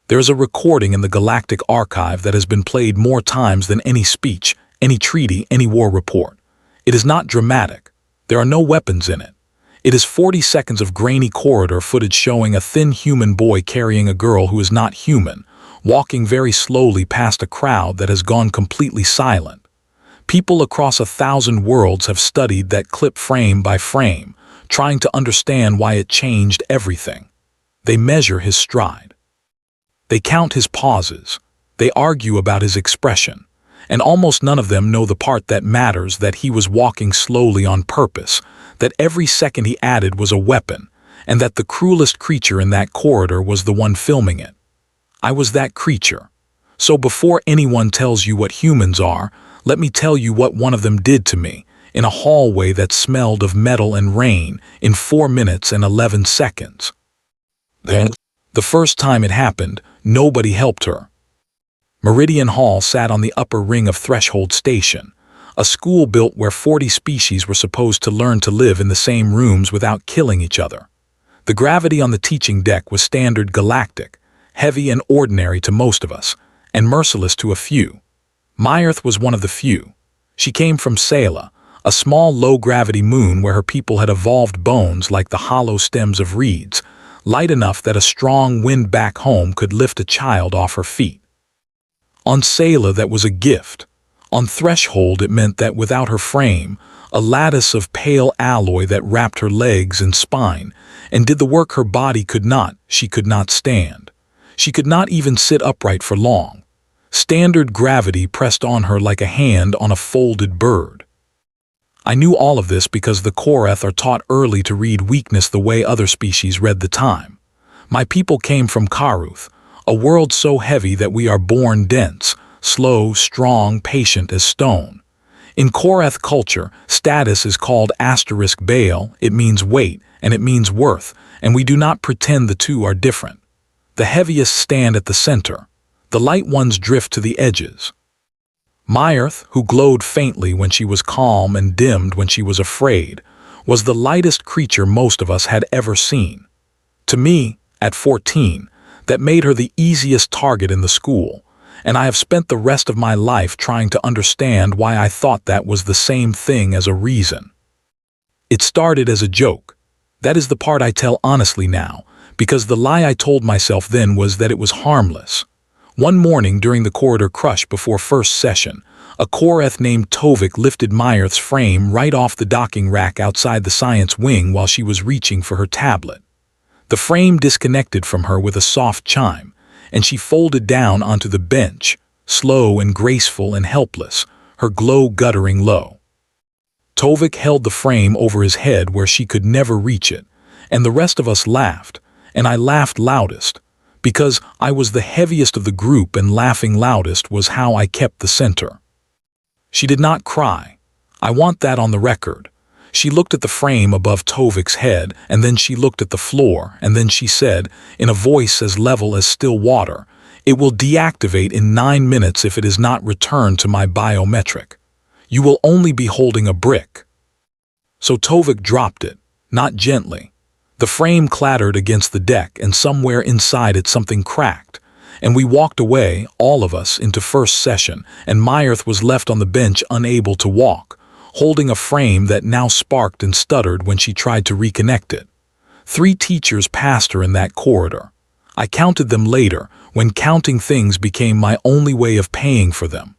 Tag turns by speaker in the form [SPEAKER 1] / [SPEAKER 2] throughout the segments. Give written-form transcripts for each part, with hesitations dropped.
[SPEAKER 1] There is a recording in the Galactic Archive that has been played more times than any speech, any treaty, any war report. It is not dramatic. There are no weapons in it. It is 40 seconds of grainy corridor footage showing a thin human boy carrying a girl who is not human, walking very slowly past a crowd that has gone completely silent. People across 1,000 worlds have studied that clip frame by frame, trying to understand why it changed everything. They measure his stride. They count his pauses. They argue about his expression. And almost none of them know the part that matters, that he was walking slowly on purpose, that every second he added was a weapon, and that the cruelest creature in that corridor was the one filming it. I was that creature. So before anyone tells you what humans are, let me tell you what one of them did to me, in a hallway that smelled of metal and rain, in 4 minutes and 11 seconds. Then, the first time it happened, nobody helped her. Meridian Hall sat on the upper ring of Threshold Station, a school built where 40 species were supposed to learn to live in the same rooms without killing each other. The gravity on the teaching deck was standard galactic, heavy and ordinary to most of us, and merciless to a few. Myrth was one of the few. She came from Sela, a small low-gravity moon where her people had evolved bones like the hollow stems of reeds, light enough that a strong wind back home could lift a child off her feet. On Sela, that was a gift. On Threshold, it meant that without her frame, a lattice of pale alloy that wrapped her legs and spine, and did the work her body could not, she could not stand. She could not even sit upright for long. Standard gravity pressed on her like a hand on a folded bird. I knew all of this because the Korath are taught early to read weakness the way other species read the time. My people came from Karuth, a world so heavy that we are born dense, slow, strong, patient as stone. In Korath culture, status is called asterisk Baal, it means weight, and it means worth, and we do not pretend the two are different. The heaviest stand at the center. The light ones drift to the edges. Myrth, who glowed faintly when she was calm and dimmed when she was afraid, was the lightest creature most of us had ever seen. To me, at 14, that made her the easiest target in the school, and I have spent the rest of my life trying to understand why I thought that was the same thing as a reason. It started as a joke. That is the part I tell honestly now, because the lie I told myself then was that it was harmless. One morning during the corridor crush before first session, a Korath named Tovik lifted Myrth's frame right off the docking rack outside the science wing while she was reaching for her tablet. The frame disconnected from her with a soft chime, and she folded down onto the bench, slow and graceful and helpless, her glow guttering low. Tovik held the frame over his head where she could never reach it, and the rest of us laughed, and I laughed loudest, because I was the heaviest of the group and laughing loudest was how I kept the center. She did not cry. I want that on the record. She looked at the frame above Tovik's head, and then she looked at the floor, and then she said, in a voice as level as still water, "It will deactivate in 9 minutes if it is not returned to my biometric. You will only be holding a brick." So Tovik dropped it, not gently. The frame clattered against the deck, and somewhere inside it something cracked, and we walked away, all of us, into first session, and Myrth was left on the bench unable to walk, holding a frame that now sparked and stuttered when she tried to reconnect it. 3 teachers passed her in that corridor. I counted them later, when counting things became my only way of paying for them.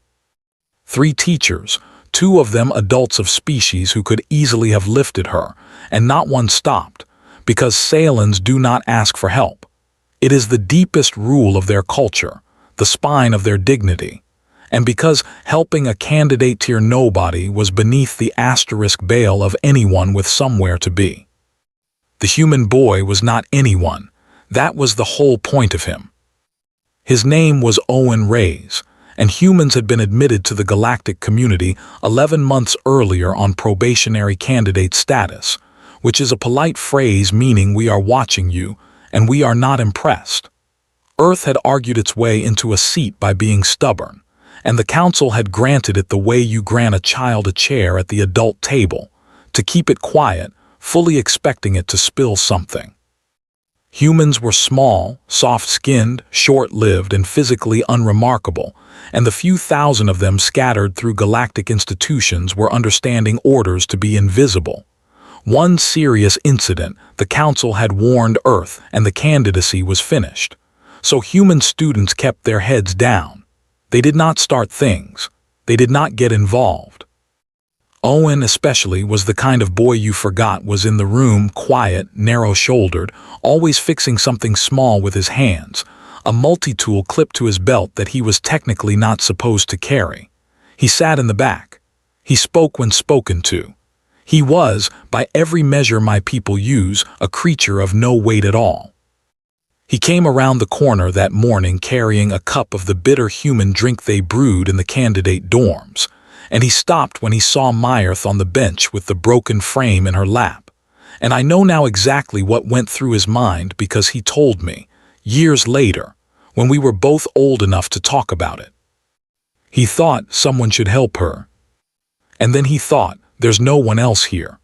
[SPEAKER 1] 3 teachers, 2 of them adults of species who could easily have lifted her, and not one stopped, because Salans do not ask for help. It is the deepest rule of their culture, the spine of their dignity. And because helping a candidate tier nobody was beneath the asterisk Baal of anyone with somewhere to be. The human boy was not anyone. That was the whole point of him. His name was Owen Reyes, and humans had been admitted to the galactic community 11 months earlier on probationary candidate status, which is a polite phrase meaning we are watching you, and we are not impressed. Earth had argued its way into a seat by being stubborn, and the council had granted it the way you grant a child a chair at the adult table, to keep it quiet, fully expecting it to spill something. Humans were small, soft-skinned, short-lived, and physically unremarkable, and the few thousand of them scattered through galactic institutions were understanding orders to be invisible. One serious incident, the Council had warned Earth, and the candidacy was finished. So human students kept their heads down. They did not start things. They did not get involved. Owen especially was the kind of boy you forgot was in the room, quiet, narrow-shouldered, always fixing something small with his hands, a multi-tool clipped to his belt that he was technically not supposed to carry. He sat in the back. He spoke when spoken to. He was, by every measure my people use, a creature of no weight at all. He came around the corner that morning carrying a cup of the bitter human drink they brewed in the candidate dorms, and he stopped when he saw Myrth on the bench with the broken frame in her lap. And I know now exactly what went through his mind because he told me, years later, when we were both old enough to talk about it. He thought someone should help her. And then he thought, there's no one else here.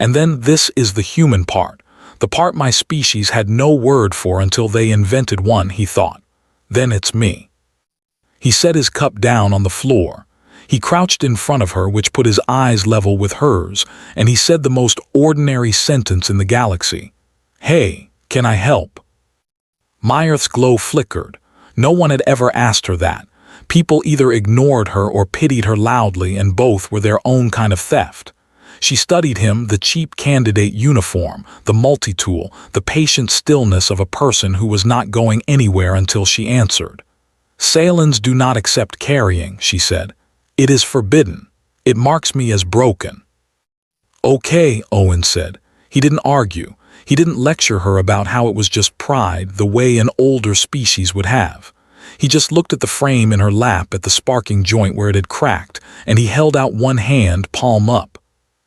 [SPEAKER 1] And then this is the human part, the part my species had no word for until they invented one, he thought. Then it's me. He set his cup down on the floor. He crouched in front of her, which put his eyes level with hers, and he said the most ordinary sentence in the galaxy. Hey, can I help? Myrth's glow flickered. No one had ever asked her that. People either ignored her or pitied her loudly, and both were their own kind of theft. She studied him, the cheap candidate uniform, the multi-tool, the patient stillness of a person who was not going anywhere until she answered. Salans do not accept carrying, she said. It is forbidden. It marks me as broken. Okay, Owen said. He didn't argue. He didn't lecture her about how it was just pride, the way an older species would have. He just looked at the frame in her lap at the sparking joint where it had cracked, and he held out one hand, palm up.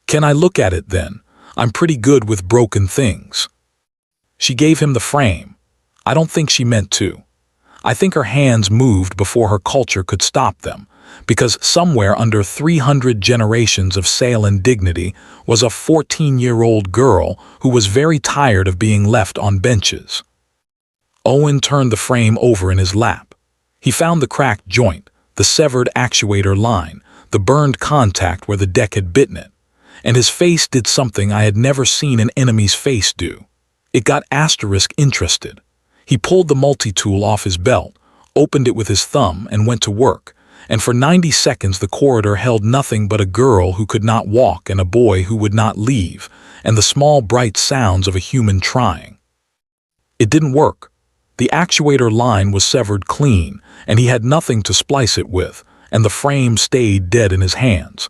[SPEAKER 1] Can I look at it then? I'm pretty good with broken things. She gave him the frame. I don't think she meant to. I think her hands moved before her culture could stop them, because somewhere under 300 generations of Salan dignity was a 14-year-old girl who was very tired of being left on benches. Owen turned the frame over in his lap. He found the cracked joint, the severed actuator line, the burned contact where the deck had bitten it, and his face did something I had never seen an enemy's face do. It got asterisk interested. He pulled the multi-tool off his belt, opened it with his thumb, and went to work, and for 90 seconds the corridor held nothing but a girl who could not walk and a boy who would not leave, and the small bright sounds of a human trying. It didn't work. The actuator line was severed clean, and he had nothing to splice it with, and the frame stayed dead in his hands.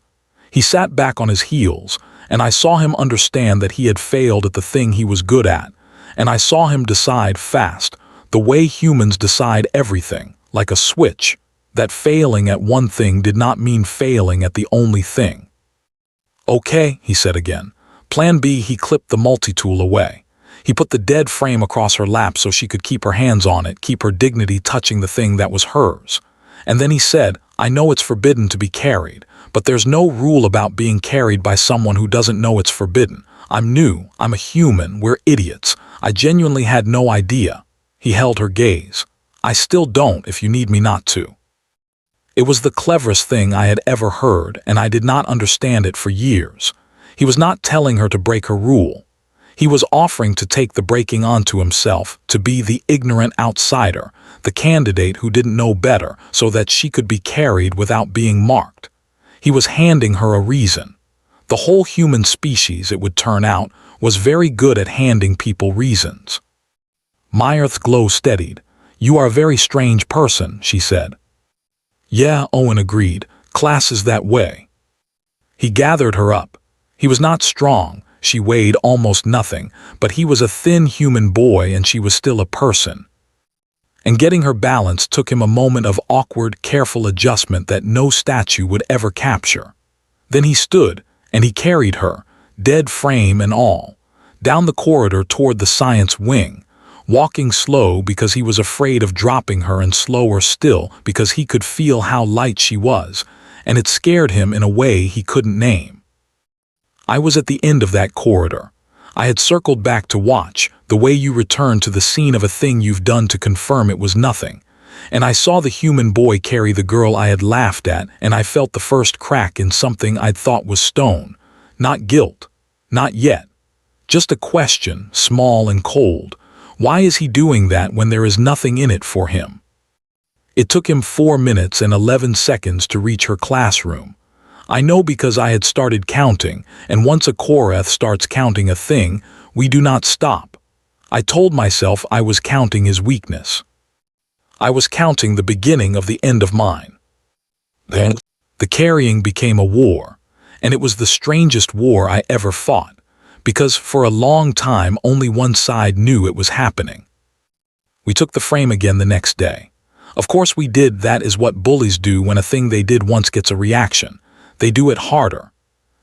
[SPEAKER 1] He sat back on his heels, and I saw him understand that he had failed at the thing he was good at, and I saw him decide fast, the way humans decide everything, like a switch, that failing at one thing did not mean failing at the only thing. Okay, he said again. Plan B. He clipped the multi-tool away. He put the dead frame across her lap so she could keep her hands on it, keep her dignity touching the thing that was hers. And then he said, I know it's forbidden to be carried, but there's no rule about being carried by someone who doesn't know it's forbidden. I'm new, I'm a human, we're idiots. I genuinely had no idea. He held her gaze. I still don't if you need me not to. It was the cleverest thing I had ever heard, and I did not understand it for years. He was not telling her to break her rule. He was offering to take the breaking onto himself, to be the ignorant outsider, the candidate who didn't know better, so that she could be carried without being marked. He was handing her a reason. The whole human species, it would turn out, was very good at handing people reasons. Myrth's glow steadied. You are a very strange person, she said. Yeah, Owen agreed. Class is that way. He gathered her up. He was not strong. She weighed almost nothing, but he was a thin human boy and she was still a person. And getting her balance took him a moment of awkward, careful adjustment that no statue would ever capture. Then he stood, and he carried her, dead frame and all, down the corridor toward the science wing, walking slow because he was afraid of dropping her and slower still because he could feel how light she was, and it scared him in a way he couldn't name. I was at the end of that corridor. I had circled back to watch, the way you return to the scene of a thing you've done to confirm it was nothing. And I saw the human boy carry the girl I had laughed at, and I felt the first crack in something I'd thought was stone. Not guilt. Not yet. Just a question, small and cold. Why is he doing that when there is nothing in it for him? It took him 4 minutes and 11 seconds to reach her classroom. I know because I had started counting, and once a Korath starts counting a thing, we do not stop. I told myself I was counting his weakness. I was counting the beginning of the end of mine. Then, the carrying became a war, and it was the strangest war I ever fought, because for a long time only one side knew it was happening. We took the frame again the next day. Of course we did. That is what bullies do when a thing they did once gets a reaction. They do it harder.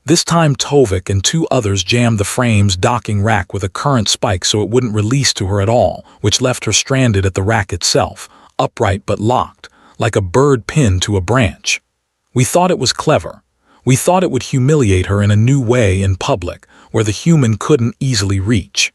[SPEAKER 1] This time Tovik and 2 others jammed the frame's docking rack with a current spike so it wouldn't release to her at all, which left her stranded at the rack itself, upright but locked, like a bird pinned to a branch. We thought it was clever. We thought it would humiliate her in a new way in public, where the human couldn't easily reach.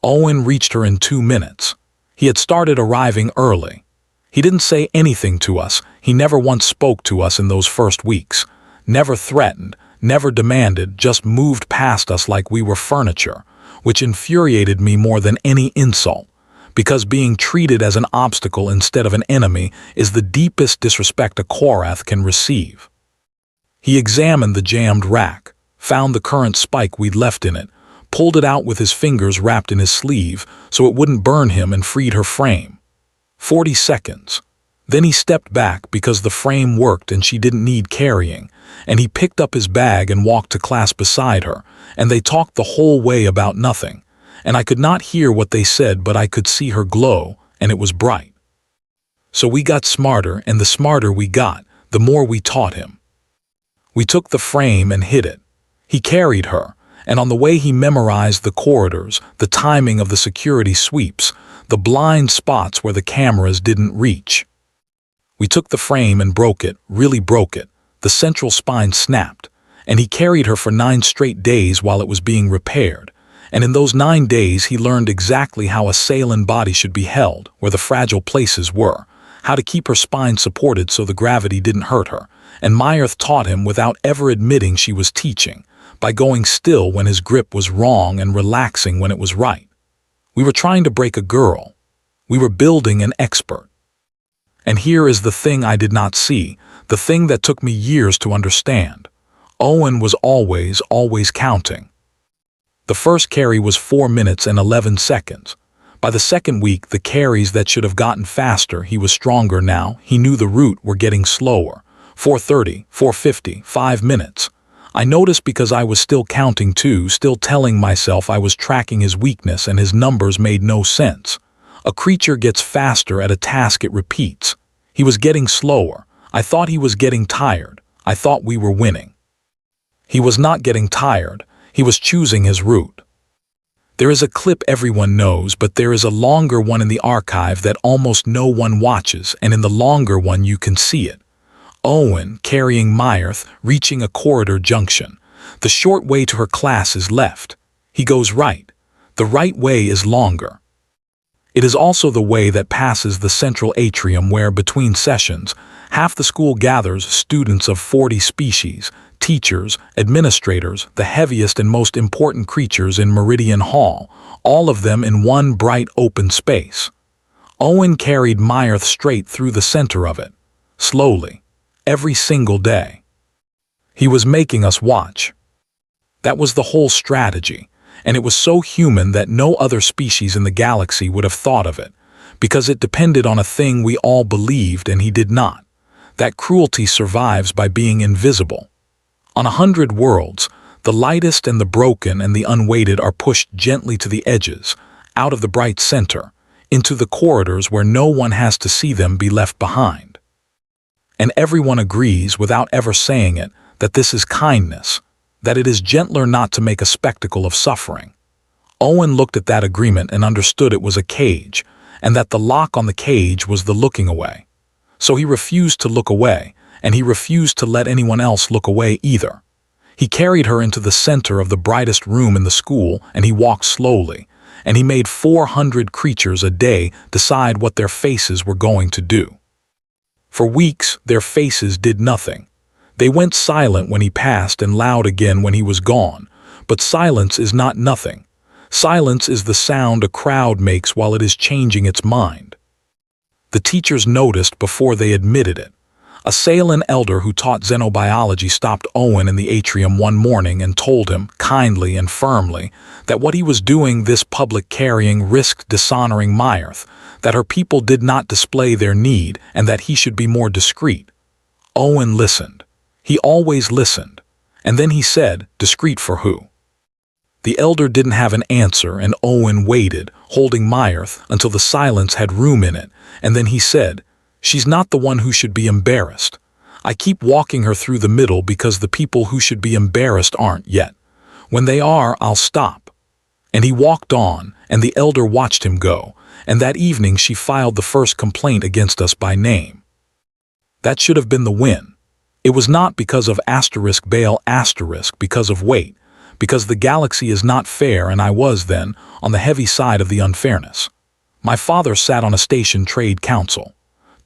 [SPEAKER 1] Owen reached her in 2 minutes. He had started arriving early. He didn't say anything to us. He never once spoke to us in those first weeks. Never threatened, never demanded, just moved past us like we were furniture, which infuriated me more than any insult, because being treated as an obstacle instead of an enemy is the deepest disrespect a Korath can receive. He examined the jammed rack, found the current spike we'd left in it, pulled it out with his fingers wrapped in his sleeve so it wouldn't burn him, and freed her frame. 40 seconds. Then he stepped back because the frame worked and she didn't need carrying, and he picked up his bag and walked to class beside her, and they talked the whole way about nothing, and I could not hear what they said, but I could see her glow, and it was bright. So we got smarter, and the smarter we got, the more we taught him. We took the frame and hid it. He carried her, and on the way he memorized the corridors, the timing of the security sweeps, the blind spots where the cameras didn't reach. We took the frame and broke it, really broke it. The central spine snapped, and he carried her for 9 straight days while it was being repaired. And in those 9 days he learned exactly how a Sailan body should be held, where the fragile places were, how to keep her spine supported so the gravity didn't hurt her, and Myrth taught him without ever admitting she was teaching, by going still when his grip was wrong and relaxing when it was right. We were trying to break a girl. We were building an expert. And here is the thing I did not see, the thing that took me years to understand. Owen was always counting. The first carry was 4 minutes and 11 seconds. By the second week, the carries that should have gotten faster, he was stronger now. He knew the route were getting slower. 4:30, 4:50, 5 minutes. I noticed because I was still counting too, still telling myself I was tracking his weakness, and his numbers made no sense. A creature gets faster at a task it repeats. He was getting slower. I thought he was getting tired. I thought we were winning. He was not getting tired. He was choosing his route. There is a clip everyone knows, but there is a longer one in the archive that almost no one watches, and in the longer one you can see it. Owen carrying Myrth, reaching a corridor junction. The short way to her class is left. He goes right. The right way is longer. It is also the way that passes the central atrium where, between sessions, half the school gathers students of 40 species, teachers, administrators, the heaviest and most important creatures in Meridian Hall, all of them in one bright open space. Owen carried Myrth straight through the center of it, slowly, every single day. He was making us watch. That was the whole strategy, and it was so human that no other species in the galaxy would have thought of it, because it depended on a thing we all believed and he did not. That cruelty survives by being invisible. On 100 worlds, the lightest and the broken and the unweighted are pushed gently to the edges, out of the bright center, into the corridors where no one has to see them be left behind. And everyone agrees, without ever saying it, that this is kindness, that it is gentler not to make a spectacle of suffering. Owen looked at that agreement and understood it was a cage, and that the lock on the cage was the looking away. So he refused to look away, and he refused to let anyone else look away either. He carried her into the center of the brightest room in the school, and he walked slowly, and he made 400 creatures a day decide what their faces were going to do. For weeks, their faces did nothing. They went silent when he passed and loud again when he was gone. But silence is not nothing. Silence is the sound a crowd makes while it is changing its mind. The teachers noticed before they admitted it. A Saiyan elder who taught xenobiology stopped Owen in the atrium one morning and told him, kindly and firmly, that what he was doing, this public carrying, risked dishonoring Myrth, that her people did not display their need and that he should be more discreet. Owen listened. He always listened. And then he said, discreet for who? The elder didn't have an answer, and Owen waited, holding Myrth, until the silence had room in it, and then he said, she's not the one who should be embarrassed. I keep walking her through the middle because the people who should be embarrassed aren't yet. When they are, I'll stop. And he walked on, and the elder watched him go, and that evening she filed the first complaint against us by name. That should have been the win. It was not because of *Baal*, because of weight, because the galaxy is not fair, and I was, then, on the heavy side of the unfairness. My father sat on a station trade council.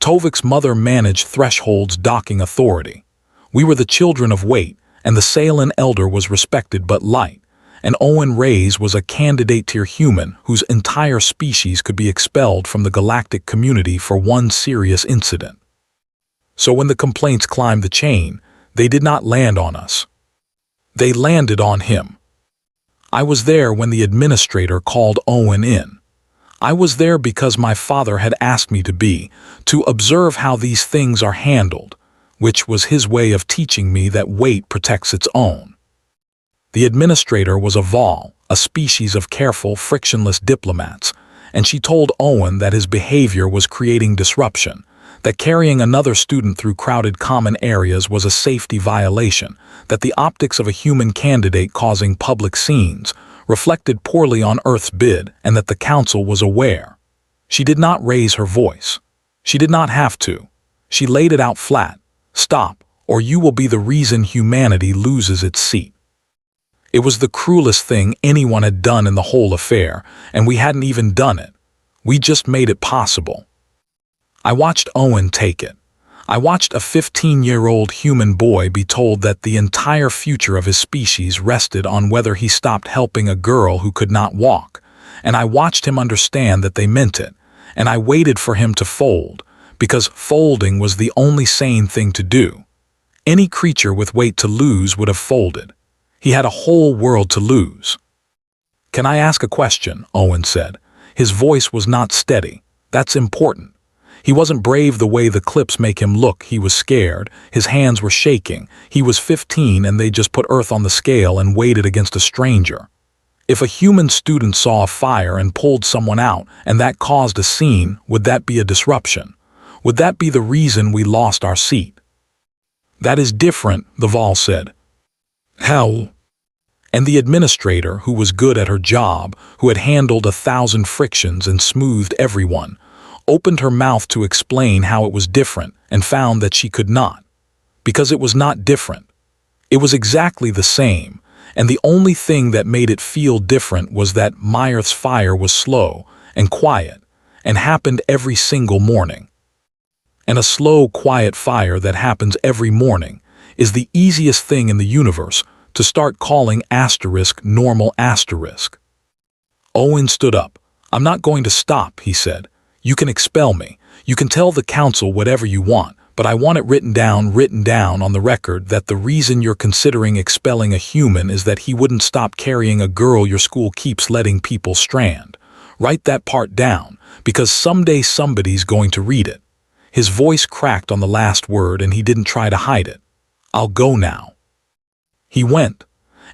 [SPEAKER 1] Tovik's mother managed Threshold's docking authority. We were the children of weight, and the Saiyan elder was respected but light, and Owen Reyes was a candidate-tier human whose entire species could be expelled from the galactic community for one serious incident. So when the complaints climbed the chain, they did not land on us. They landed on him. I was there when the administrator called Owen in. I was there because my father had asked me to be, to observe how these things are handled, which was his way of teaching me that weight protects its own. The administrator was a Vol, a species of careful, frictionless diplomats, and she told Owen that his behavior was creating disruption, that carrying another student through crowded common areas was a safety violation, that the optics of a human candidate causing public scenes reflected poorly on Earth's bid, and that the council was aware. She did not raise her voice. She did not have to. She laid it out flat. Stop, or you will be the reason humanity loses its seat. It was the cruelest thing anyone had done in the whole affair, and we hadn't even done it. We just made it possible. I watched Owen take it. I watched a 15-year-old human boy be told that the entire future of his species rested on whether he stopped helping a girl who could not walk, and I watched him understand that they meant it, and I waited for him to fold, because folding was the only sane thing to do. Any creature with weight to lose would have folded. He had a whole world to lose. Can I ask a question? Owen said. His voice was not steady. That's important. He wasn't brave the way the clips make him look. He was scared. His hands were shaking. He was 15 and they just put Earth on the scale and weighed it against a stranger. If a human student saw a fire and pulled someone out and that caused a scene, would that be a disruption? Would that be the reason we lost our seat? That is different, the Vol said. How? And the administrator, who was good at her job, who had handled 1,000 frictions and smoothed everyone, opened her mouth to explain how it was different and found that she could not. Because it was not different. It was exactly the same, and the only thing that made it feel different was that Myrth's fire was slow and quiet and happened every single morning. And a slow, quiet fire that happens every morning is the easiest thing in the universe to start calling *normal*. Owen stood up. I'm not going to stop, he said. You can expel me. You can tell the council whatever you want, but I want it written down on the record that the reason you're considering expelling a human is that he wouldn't stop carrying a girl your school keeps letting people strand. Write that part down, because someday somebody's going to read it. His voice cracked on the last word and he didn't try to hide it. I'll go now. He went,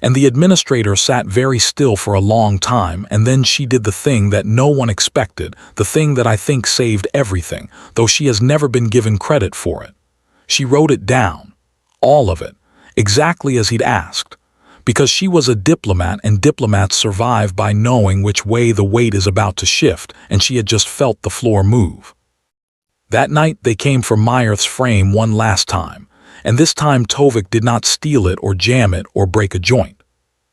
[SPEAKER 1] and the administrator sat very still for a long time, and then she did the thing that no one expected, the thing that I think saved everything, though she has never been given credit for it. She wrote it down, all of it, exactly as he'd asked, because she was a diplomat and diplomats survive by knowing which way the weight is about to shift, and she had just felt the floor move. That night they came for Myrth's frame one last time, And this time Tovik did not steal it or jam it or break a joint.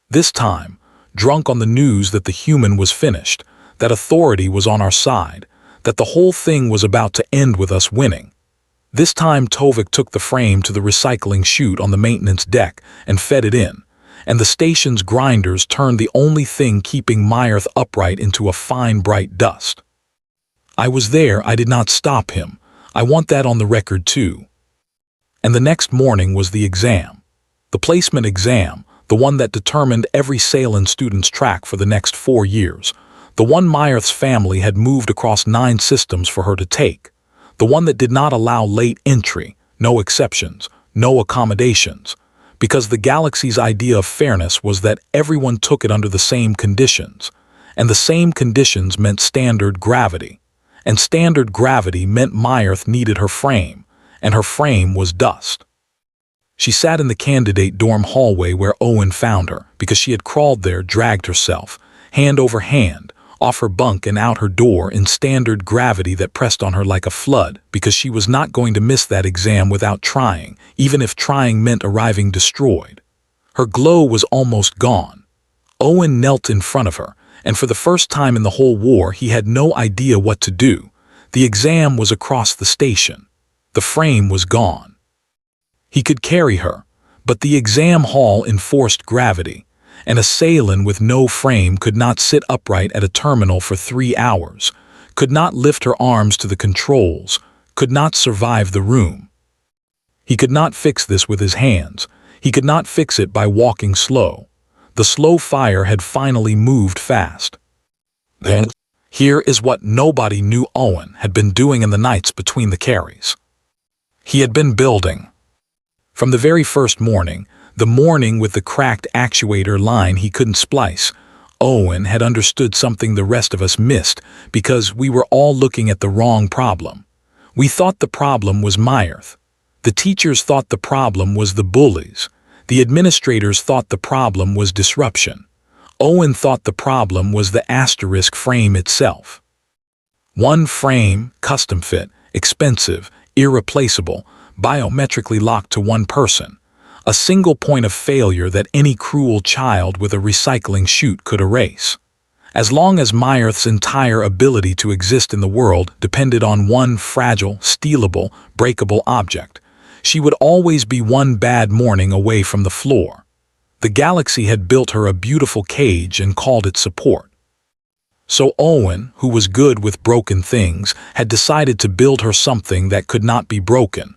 [SPEAKER 1] This time, drunk on the news that the human was finished, that authority was on our side, that the whole thing was about to end with us winning. This time Tovik took the frame to the recycling chute on the maintenance deck and fed it in, and the station's grinders turned the only thing keeping Meyerth upright into a fine bright dust. I was there, I did not stop him. I want that on the record too. And the next morning was the exam. The placement exam, the one that determined every Salem student's track for the next 4 years. The one Meyerth's family had moved across 9 systems for her to take. The one that did not allow late entry, no exceptions, no accommodations. Because the galaxy's idea of fairness was that everyone took it under the same conditions. And the same conditions meant standard gravity. And standard gravity meant Meyerth needed her frame. And her frame was dust. She sat in the candidate dorm hallway where Owen found her, because she had crawled there, dragged herself, hand over hand, off her bunk and out her door in standard gravity that pressed on her like a flood, because she was not going to miss that exam without trying, even if trying meant arriving destroyed. Her glow was almost gone. Owen knelt in front of her, and for the first time in the whole war he had no idea what to do. The exam was across the station. The frame was gone. He could carry her, but the exam hall enforced gravity, and a Salem with no frame could not sit upright at a terminal for 3 hours, could not lift her arms to the controls, could not survive the room. He could not fix this with his hands. He could not fix it by walking slow. The slow fire had finally moved fast. Then, here is what nobody knew Owen had been doing in the nights between the carries. He had been building. From the very first morning, the morning with the cracked actuator line he couldn't splice, Owen had understood something the rest of us missed because we were all looking at the wrong problem. We thought the problem was Meyerth. The teachers thought the problem was the bullies. The administrators thought the problem was disruption. Owen thought the problem was the asterisk frame itself. One frame, custom fit, expensive, irreplaceable, biometrically locked to one person. A single point of failure that any cruel child with a recycling chute could erase. As long as Meyerth's entire ability to exist in the world depended on one fragile, stealable, breakable object, she would always be one bad morning away from the floor. The galaxy had built her a beautiful cage and called it support. So Owen, who was good with broken things, had decided to build her something that could not be broken.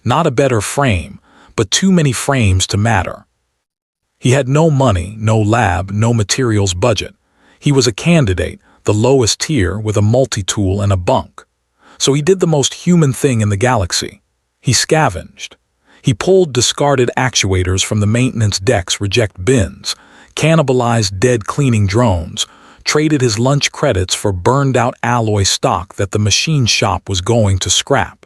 [SPEAKER 1] Not a better frame, but too many frames to matter. He had no money, no lab, no materials budget. He was a candidate, the lowest tier, with a multi-tool and a bunk. So he did the most human thing in the galaxy. He scavenged. He pulled discarded actuators from the maintenance deck's reject bins, cannibalized dead cleaning drones, traded his lunch credits for burned-out alloy stock that the machine shop was going to scrap.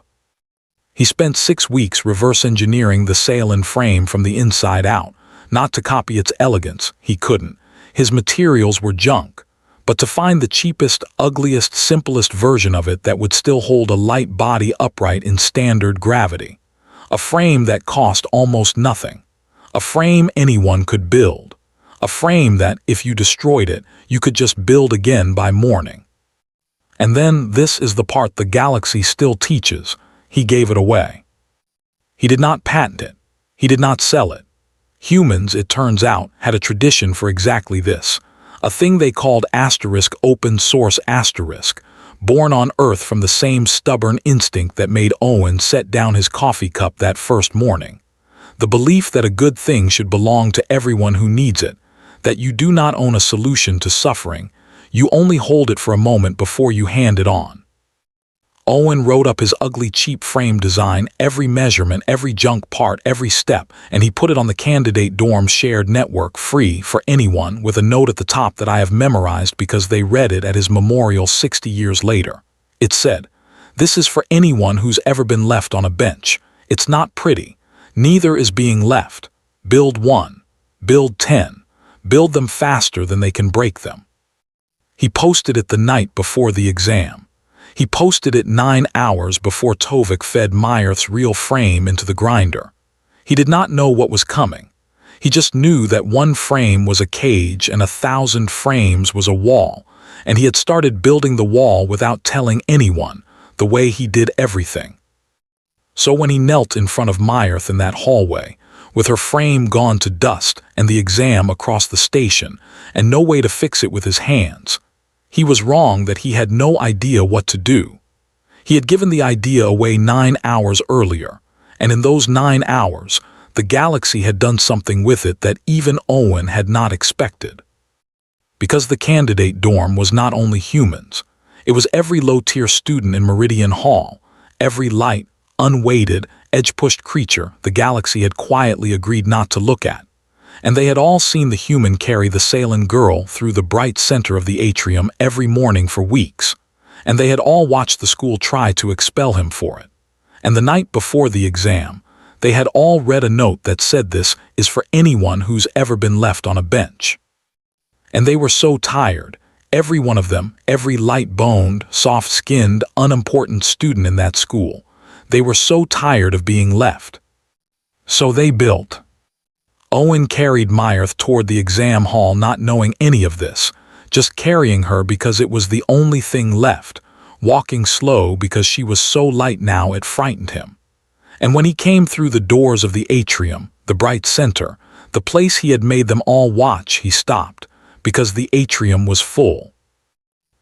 [SPEAKER 1] He spent 6 weeks reverse engineering the Salem frame from the inside out. Not to copy its elegance, he couldn't. His materials were junk. But to find the cheapest, ugliest, simplest version of it that would still hold a light body upright in standard gravity. A frame that cost almost nothing. A frame anyone could build. A frame that, if you destroyed it, you could just build again by morning. And then this is the part the galaxy still teaches. He gave it away. He did not patent it. He did not sell it. Humans, it turns out, had a tradition for exactly this. A thing they called asterisk open source asterisk, born on Earth from the same stubborn instinct that made Owen set down his coffee cup that first morning. The belief that a good thing should belong to everyone who needs it, that you do not own a solution to suffering, you only hold it for a moment before you hand it on. Owen wrote up his ugly cheap frame design, every measurement, every junk part, every step, and he put it on the candidate dorm shared network free for anyone with a note at the top that I have memorized because they read it at his memorial 60 years later. It said, "This is for anyone who's ever been left on a bench. It's not pretty. Neither is being left. Build 1. Build 10. Build them faster than they can break them." He posted it the night before the exam. He posted it 9 hours before Tovik fed Meyerth's real frame into the grinder. He did not know what was coming. He just knew that one frame was a cage and 1,000 frames was a wall, and he had started building the wall without telling anyone, the way he did everything. So when he knelt in front of Myrth in that hallway, with her frame gone to dust and the exam across the station, and no way to fix it with his hands, he was wrong that he had no idea what to do. He had given the idea away 9 hours earlier, and in those 9 hours, the galaxy had done something with it that even Owen had not expected. Because the candidate dorm was not only humans, it was every low-tier student in Meridian Hall, every light, unweighted, edge-pushed creature the galaxy had quietly agreed not to look at, and they had all seen the human carry the Sailing girl through the bright center of the atrium every morning for weeks, and they had all watched the school try to expel him for it. And the night before the exam, they had all read a note that said this is for anyone who's ever been left on a bench. And they were so tired, every one of them, every light-boned, soft-skinned, unimportant student in that school, they were so tired of being left. So they built. Owen carried Myrth toward the exam hall not knowing any of this, just carrying her because it was the only thing left, walking slow because she was so light now it frightened him. And when he came through the doors of the atrium, the bright center, the place he had made them all watch, he stopped, because the atrium was full.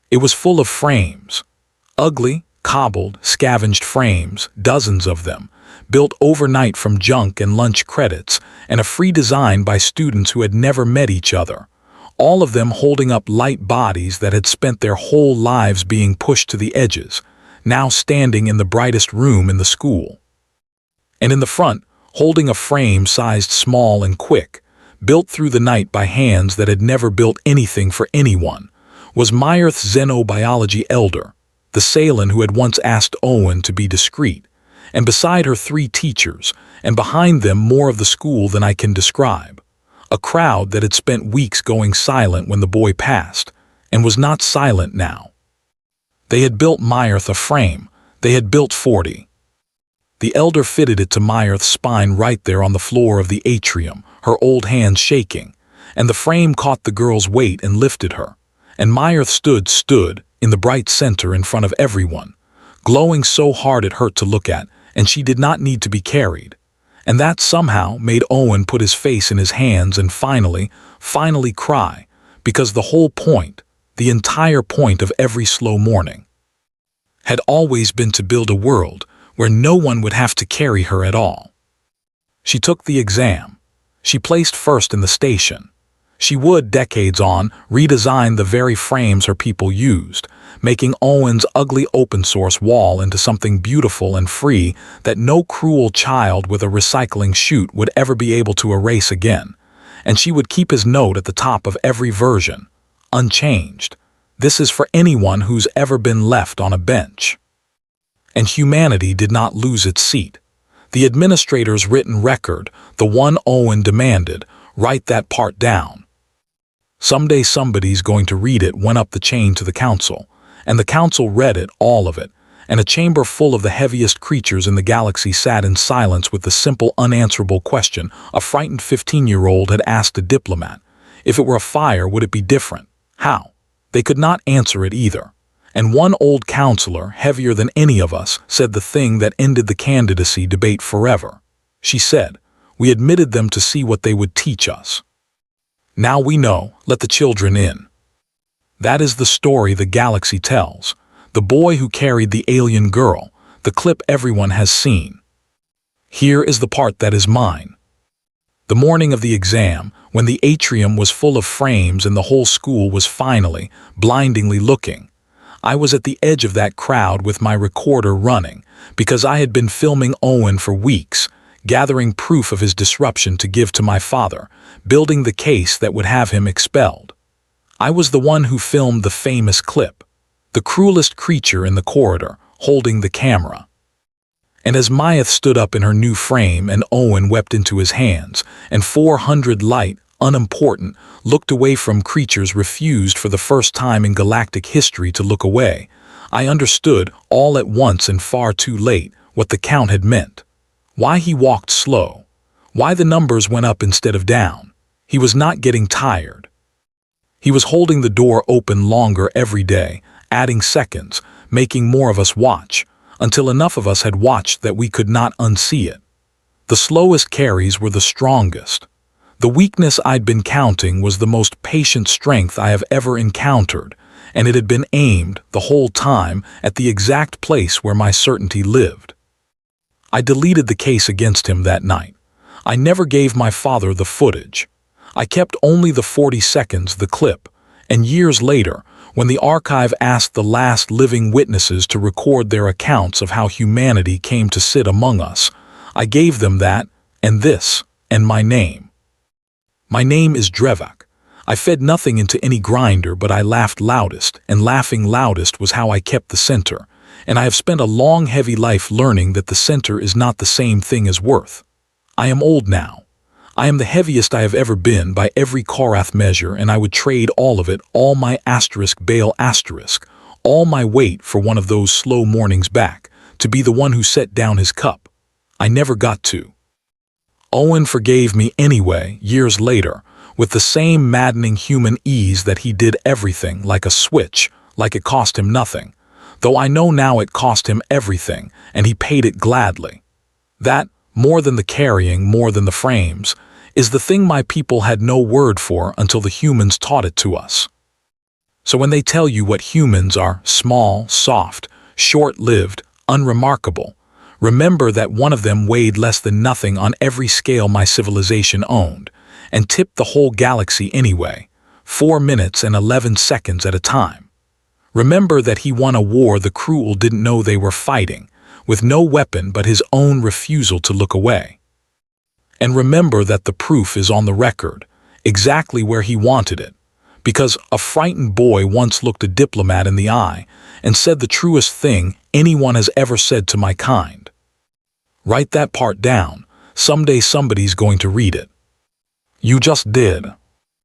[SPEAKER 1] It was full of frames. Ugly, cobbled, scavenged frames, dozens of them, built overnight from junk and lunch credits, and a free design by students who had never met each other, all of them holding up light bodies that had spent their whole lives being pushed to the edges, now standing in the brightest room in the school. And in the front, holding a frame sized small and quick, built through the night by hands that had never built anything for anyone, was Myrth's xenobiology elder, the Sailing who had once asked Owen to be discreet, and beside her 3 teachers, and behind them more of the school than I can describe, a crowd that had spent weeks going silent when the boy passed, and was not silent now. They had built Myrth a frame. They had built 40. The elder fitted it to Myrth's spine right there on the floor of the atrium, her old hands shaking, and the frame caught the girl's weight and lifted her, and Myrth stood in the bright center in front of everyone, glowing so hard it hurt to look at, and she did not need to be carried. And that somehow made Owen put his face in his hands and finally cry, because the whole point, the entire point of every slow morning, had always been to build a world where no one would have to carry her at all. She took the exam. She placed first in the station. She would, decades on, redesign the very frames her people used, making Owen's ugly open-source wall into something beautiful and free that no cruel child with a recycling chute would ever be able to erase again. And she would keep his note at the top of every version, unchanged. This is for anyone who's ever been left on a bench. And humanity did not lose its seat. The administrator's written record, the one Owen demanded, write that part down. Someday somebody's going to read it, went up the chain to the council, and the council read it, all of it, and a chamber full of the heaviest creatures in the galaxy sat in silence with the simple, unanswerable question a frightened 15-year-old had asked a diplomat. If it were a fire, would it be different? How? They could not answer it either. And one old counselor, heavier than any of us, said the thing that ended the candidacy debate forever. She said, "We admitted them to see what they would teach us. Now we know, let the children in." That is the story the galaxy tells, the boy who carried the alien girl, the clip everyone has seen. Here is the part that is mine. The morning of the exam, when the atrium was full of frames and the whole school was finally, blindingly looking, I was at the edge of that crowd with my recorder running, because I had been filming Owen for weeks, gathering proof of his disruption to give to my father, building the case that would have him expelled. I was the one who filmed the famous clip, the cruelest creature in the corridor, holding the camera. And as Myrth stood up in her new frame and Owen wept into his hands, and 400 light, unimportant, looked away from creatures refused for the first time in galactic history to look away, I understood, all at once and far too late, what the Count had meant. Why he walked slow. Why the numbers went up instead of down. He was not getting tired. He was holding the door open longer every day, adding seconds, making more of us watch, until enough of us had watched that we could not unsee it. The slowest carries were the strongest. The weakness I'd been counting was the most patient strength I have ever encountered, and it had been aimed, the whole time, at the exact place where my certainty lived. I deleted the case against him that night. I never gave my father the footage. I kept only the 40 seconds, the clip, and years later, when the archive asked the last living witnesses to record their accounts of how humanity came to sit among us, I gave them that, and this, and my name. My name is Drevak. I fed nothing into any grinder, but I laughed loudest, and laughing loudest was how I kept the center, and I have spent a long, heavy life learning that the center is not the same thing as worth. I am old now. I am the heaviest I have ever been by every Korath measure, and I would trade all of it, all my Bale all my weight for one of those slow mornings back, to be the one who set down his cup. I never got to. Owen forgave me anyway, years later, with the same maddening human ease that he did everything like a switch, like it cost him nothing, though I know now it cost him everything, and he paid it gladly. That, more than the carrying, more than the frames, is the thing my people had no word for until the humans taught it to us. So when they tell you what humans are, small, soft, short-lived, unremarkable, remember that one of them weighed less than nothing on every scale my civilization owned, and tipped the whole galaxy anyway, 4 minutes and 11 seconds at a time. Remember that he won a war the cruel didn't know they were fighting, with no weapon but his own refusal to look away. And remember that the proof is on the record, exactly where he wanted it, because a frightened boy once looked a diplomat in the eye and said the truest thing anyone has ever said to my kind. Write that part down. Someday somebody's going to read it. You just did.